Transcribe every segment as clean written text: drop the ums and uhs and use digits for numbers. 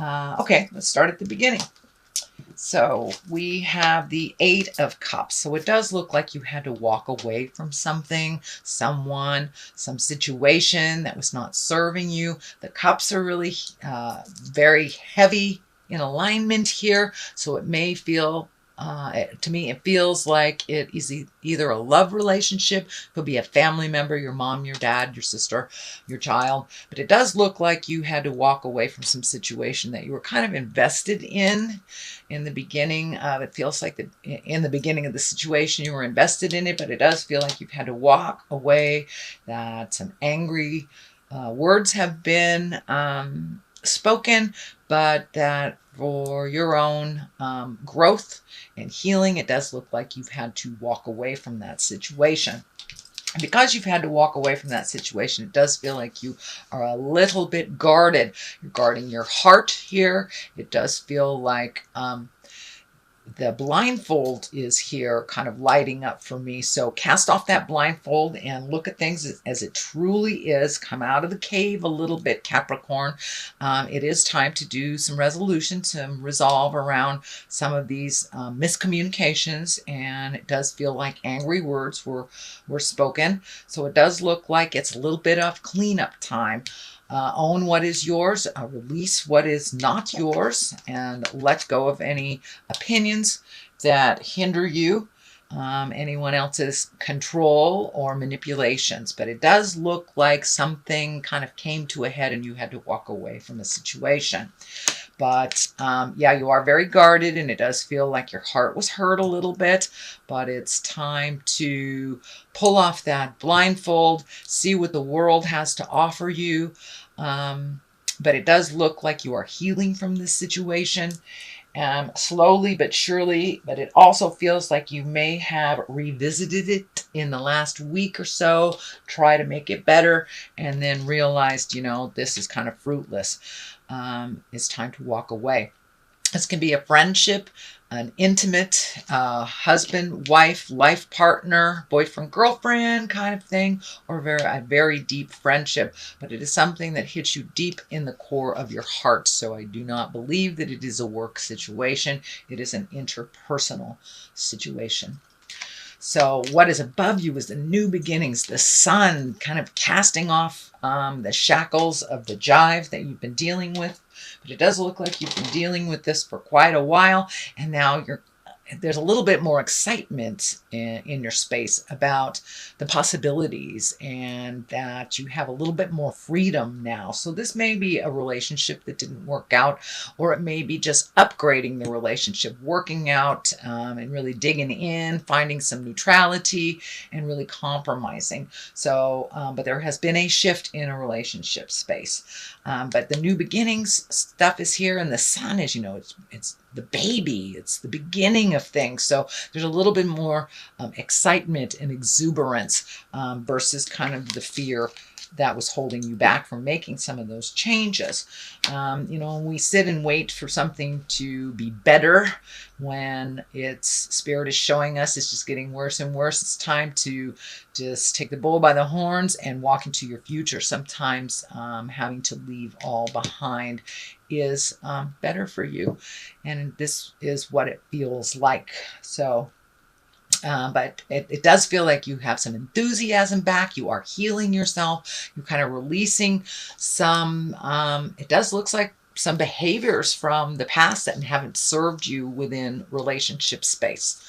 Okay, let's start at the beginning. So we have the Eight of Cups. So it does look like you had to walk away from something, someone, some situation that was not serving you. The cups are really very heavy in alignment here. So it may feel, to me, it feels like it is either a love relationship, could be a family member, your mom, your dad, your sister, your child. But it does look like you had to walk away from some situation that you were kind of invested in the beginning. It feels like in the beginning of the situation you were invested in it, but it does feel like you've had to walk away, that some angry words have been spoken, but that for your own growth and healing, it does look like you've had to walk away from that situation. And because you've had to walk away from that situation, it does feel like you are a little bit guarded. You're guarding your heart here. It does feel like the blindfold is here kind of lighting up for me. So cast off that blindfold and look at things as it truly is. Come out of the cave a little bit, Capricorn. It is time to do some resolution, some resolve around some of these miscommunications. And it does feel like angry words were spoken. So it does look like it's a little bit of cleanup time. Own what is yours, release what is not yours, and let go of any opinions that hinder you, anyone else's control or manipulations. But it does look like something kind of came to a head and you had to walk away from a situation. But yeah, you are very guarded, and it does feel like your heart was hurt a little bit, but it's time to pull off that blindfold, see what the world has to offer you. But it does look like you are healing from this situation, slowly but surely. But it also feels like you may have revisited it in the last week or so, try to make it better, and then realized, this is kind of fruitless. It's time to walk away. This can be a friendship, an intimate husband, wife, life partner, boyfriend, girlfriend kind of thing, or a very deep friendship. But it is something that hits you deep in the core of your heart. So I do not believe that it is a work situation. It is an interpersonal situation. So what is above you is the new beginnings, the sun kind of casting off the shackles of the jive that you've been dealing with. But it does look like you've been dealing with this for quite a while, and now there's a little bit more excitement in your space about the possibilities, and that you have a little bit more freedom now. So this may be a relationship that didn't work out, or it may be just upgrading the relationship, working out, and really digging in, finding some neutrality, and really compromising. So, but there has been a shift in a relationship space. But the new beginnings stuff is here, and the sun is, it's the baby, it's the beginning of things. So there's a little bit more excitement and exuberance versus kind of the fear that was holding you back from making some of those changes. We sit and wait for something to be better when its spirit is showing us it's just getting worse and worse. It's time to just take the bull by the horns and walk into your future. Sometimes having to leave all behind is better for you. And this is what it feels like. So but it does feel like you have some enthusiasm back. You are healing yourself. You're kind of releasing some, it does looks like some behaviors from the past that haven't served you within relationship space.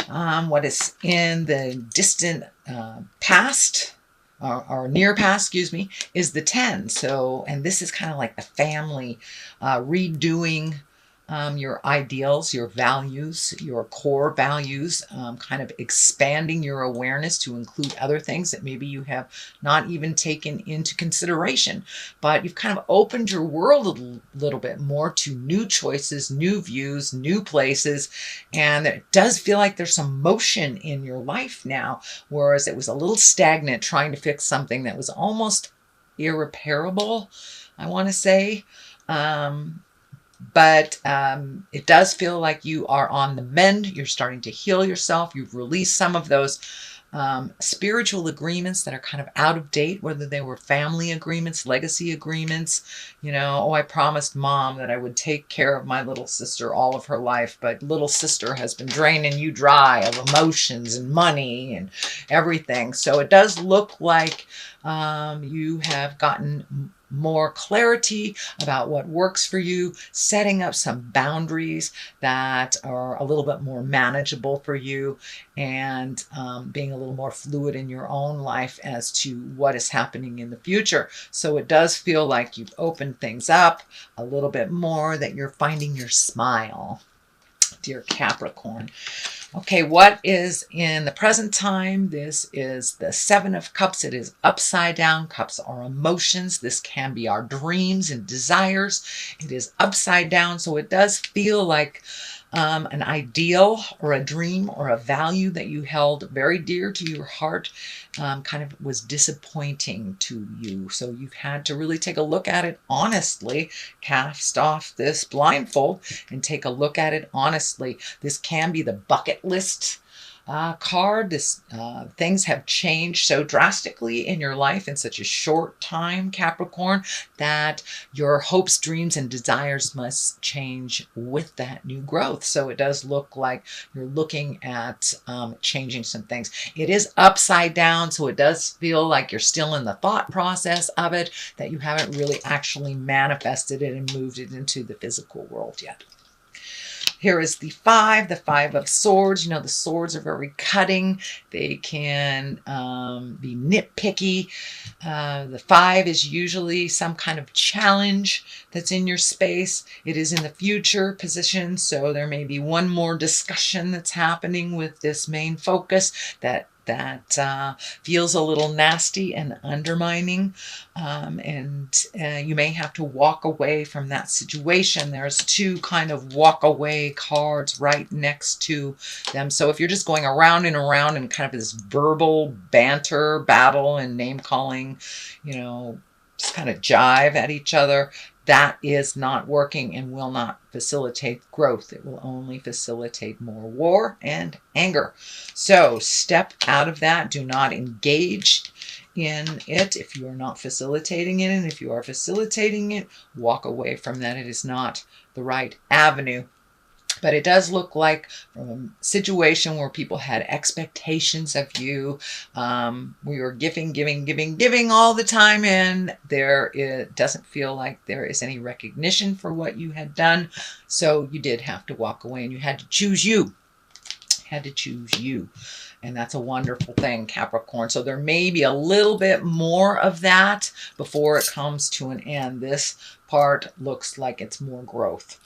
What is in the distant past, or near past, excuse me, is the 10. So, and this is kind of like the family redoing your ideals, your values, your core values, kind of expanding your awareness to include other things that maybe you have not even taken into consideration. But you've kind of opened your world a little bit more to new choices, new views, new places. And it does feel like there's some motion in your life now, whereas it was a little stagnant trying to fix something that was almost irreparable, I want to say. But it does feel like you are on the mend. You're starting to heal yourself. You've released some of those spiritual agreements that are kind of out of date, whether they were family agreements, legacy agreements. You know, oh, I promised mom that I would take care of my little sister all of her life, but little sister has been draining you dry of emotions and money and everything. So it does look like you have gotten more clarity about what works for you, setting up some boundaries that are a little bit more manageable for you, and being a little more fluid in your own life as to what is happening in the future. So it does feel like you've opened things up a little bit more, that you're finding your smile, dear Capricorn. Okay, what is in the present time? This is the Seven of Cups. It is upside down. Cups are emotions. This can be our dreams and desires. It is upside down, so it does feel like an ideal or a dream or a value that you held very dear to your heart kind of was disappointing to you. So you've had to really take a look at it honestly, cast off this blindfold and take a look at it honestly. This can be the bucket list card. This things have changed so drastically in your life in such a short time, Capricorn, that your hopes, dreams, and desires must change with that new growth. So it does look like you're looking at changing some things. It is upside down, so it does feel like you're still in the thought process of it, that you haven't really actually manifested it and moved it into the physical world yet. Here is the Five of Swords. You know, the swords are very cutting. They can be nitpicky. The Five is usually some kind of challenge that's in your space. It is in the future position, so there may be one more discussion that's happening with this main focus that feels a little nasty and undermining, and you may have to walk away from that situation. There's two kind of walk away cards right next to them. So if you're just going around and around in kind of this verbal banter, battle, and name calling, you know, just kind of jive at each other, that is not working and will not facilitate growth. It will only facilitate more war and anger. So step out of that. Do not engage in it if you are not facilitating it. And if you are facilitating it, walk away from that. It is not the right avenue. But it does look like from a situation where people had expectations of you, we were giving all the time, and it doesn't feel like there is any recognition for what you had done. So you did have to walk away, and you had to choose you. And that's a wonderful thing, Capricorn. So there may be a little bit more of that before it comes to an end. This part looks like it's more growth.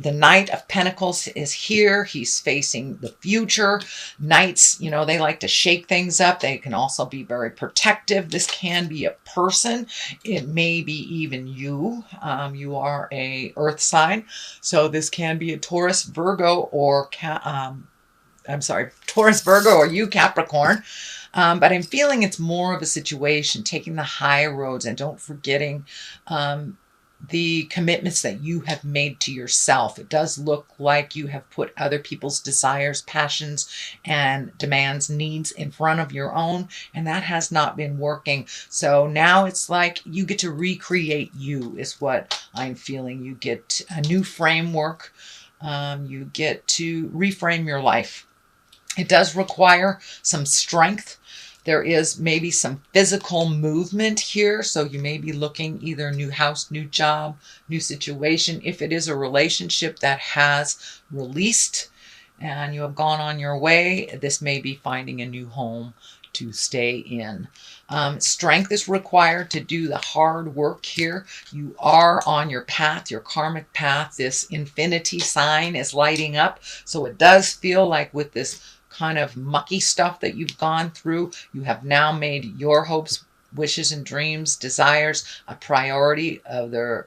The Knight of Pentacles is here. He's facing the future. Knights, you know, they like to shake things up. They can also be very protective. This can be a person. It may be even you. You are a earth sign. So this can be a Taurus, Virgo, or Taurus, Virgo, or you, Capricorn. But I'm feeling it's more of a situation, taking the high roads and don't forgetting the commitments that you have made to yourself. It does look like you have put other people's desires, passions, and demands, needs in front of your own, and that has not been working. So now it's like you get to recreate you, is what I'm feeling. You get a new framework. You get to reframe your life. It does require some strength. There is maybe some physical movement here. So you may be looking either new house, new job, new situation. If it is a relationship that has released and you have gone on your way, this may be finding a new home to stay in. Strength is required to do the hard work here. You are on your path, your karmic path. This infinity sign is lighting up. So it does feel like with this kind of mucky stuff that you've gone through, you have now made your hopes, wishes, and dreams, desires a priority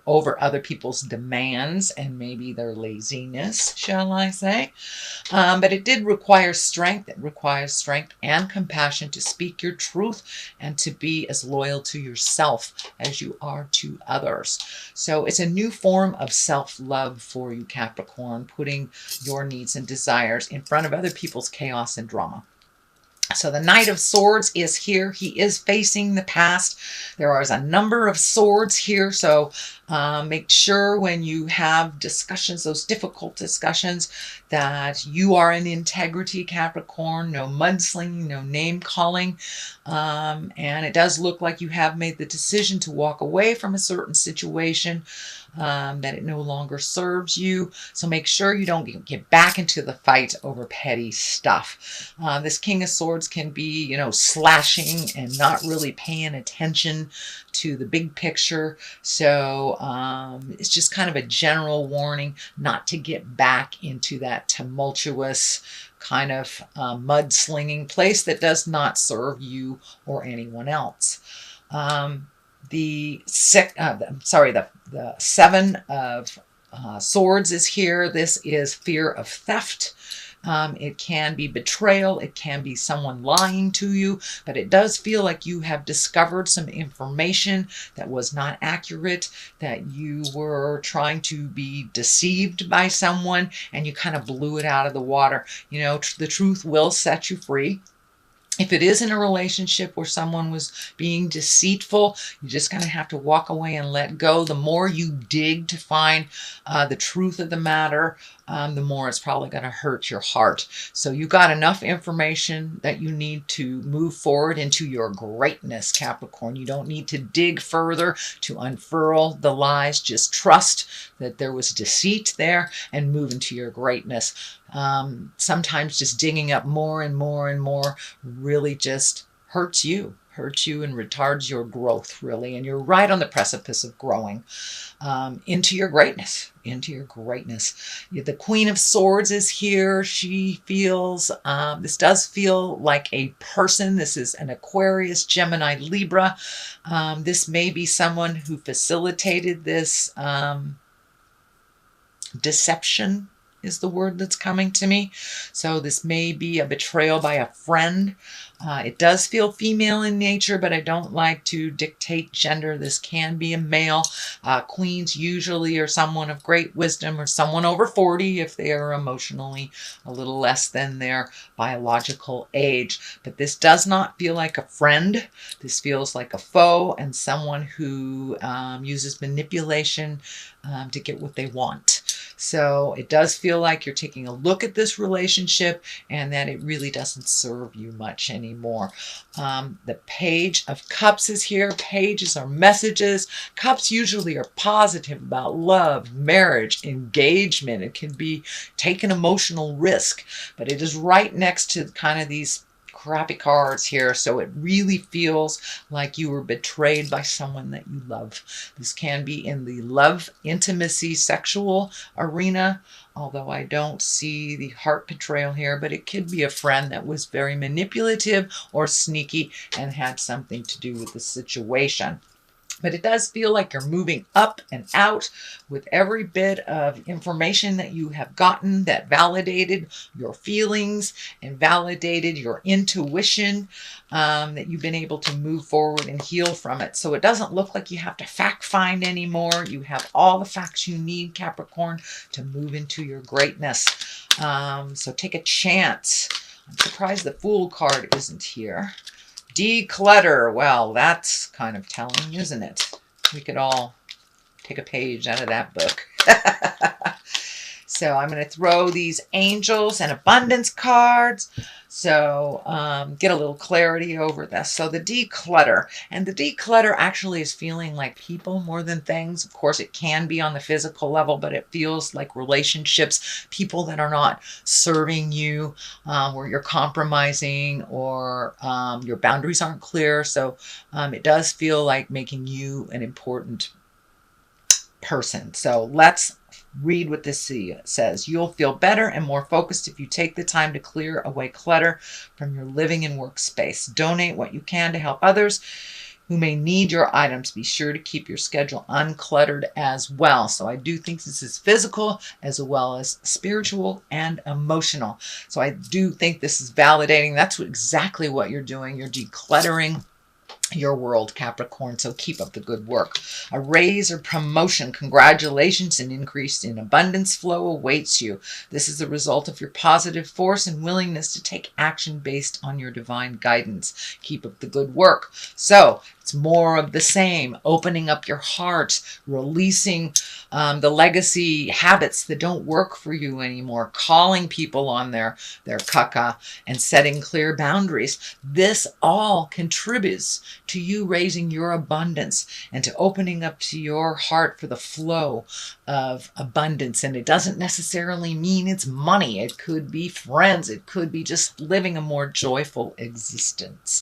over other people's demands and maybe their laziness, shall I say. But it did require strength. It requires strength and compassion to speak your truth and to be as loyal to yourself as you are to others. So it's a new form of self-love for you, Capricorn, putting your needs and desires in front of other people's chaos and drama. So the Knight of Swords is here. He is facing the past. There is a number of swords here. So make sure when you have discussions, those difficult discussions, that you are in integrity, Capricorn. No mudslinging, no name calling. And it does look like you have made the decision to walk away from a certain situation, that it no longer serves you. So make sure you don't get back into the fight over petty stuff. This King of Swords can be, you know, slashing and not really paying attention to the big picture. So it's just kind of a general warning not to get back into that tumultuous kind of mudslinging place that does not serve you or anyone else. The Seven of Swords is here. This is fear of theft. It can be betrayal. It can be someone lying to you, but it does feel like you have discovered some information that was not accurate, that you were trying to be deceived by someone and you kind of blew it out of the water. You know, the truth will set you free. If it is in a relationship where someone was being deceitful, you're just going to have to walk away and let go. The more you dig to find the truth of the matter, the more it's probably going to hurt your heart. So you got enough information that you need to move forward into your greatness, Capricorn. You don't need to dig further to unfurl the lies. Just trust that there was deceit there and move into your greatness. Sometimes just digging up more and more and more really just hurts you and retards your growth, really. And you're right on the precipice of growing into your greatness, The Queen of Swords is here. She feels, this does feel like a person. This is an Aquarius, Gemini, Libra. This may be someone who facilitated this deception is the word that's coming to me. So this may be a betrayal by a friend. It does feel female in nature, but I don't like to dictate gender. This can be a male. Queens usually are someone of great wisdom or someone over 40 if they are emotionally a little less than their biological age. But this does not feel like a friend. This feels like a foe and someone who uses manipulation to get what they want. So it does feel like you're taking a look at this relationship and that it really doesn't serve you much anymore. The Page of Cups is here. Pages are messages. Cups usually are positive about love, marriage, engagement. It can be take an emotional risk, but it is right next to kind of these crappy cards here, so it really feels like you were betrayed by someone that you love. This can be in the love, intimacy, sexual arena, although I don't see the heart betrayal here, but it could be a friend that was very manipulative or sneaky and had something to do with the situation. But it does feel like you're moving up and out with every bit of information that you have gotten that validated your feelings and validated your intuition, that you've been able to move forward and heal from it. So it doesn't look like you have to fact find anymore. You have all the facts you need, Capricorn, to move into your greatness. So take a chance. I'm surprised the Fool card isn't here. Declutter. Well, that's kind of telling, isn't it? We could all take a page out of that book. So I'm going to throw these angels and abundance cards. So get a little clarity over this. So the declutter. And the declutter actually is feeling like people more than things. Of course, it can be on the physical level, but it feels like relationships, people that are not serving you, where you're compromising or your boundaries aren't clear. So it does feel like making you an important person. So let's read what this says. You'll feel better and more focused if you take the time to clear away clutter from your living and workspace. Donate what you can to help others who may need your items. Be sure to keep your schedule uncluttered as well. So I do think this is physical as well as spiritual and emotional. So I do think this is validating. That's exactly what you're doing. You're decluttering your world, Capricorn, so keep up the good work. A raise or promotion, congratulations, an increase in abundance flow awaits you. This is the result of your positive force and willingness to take action based on your divine guidance. Keep up the good work. So it's more of the same, opening up your heart, releasing the legacy habits that don't work for you anymore, calling people on their caca and setting clear boundaries. This all contributes to you raising your abundance and to opening up to your heart for the flow of abundance. And it doesn't necessarily mean it's money. It could be friends. It could be just living a more joyful existence.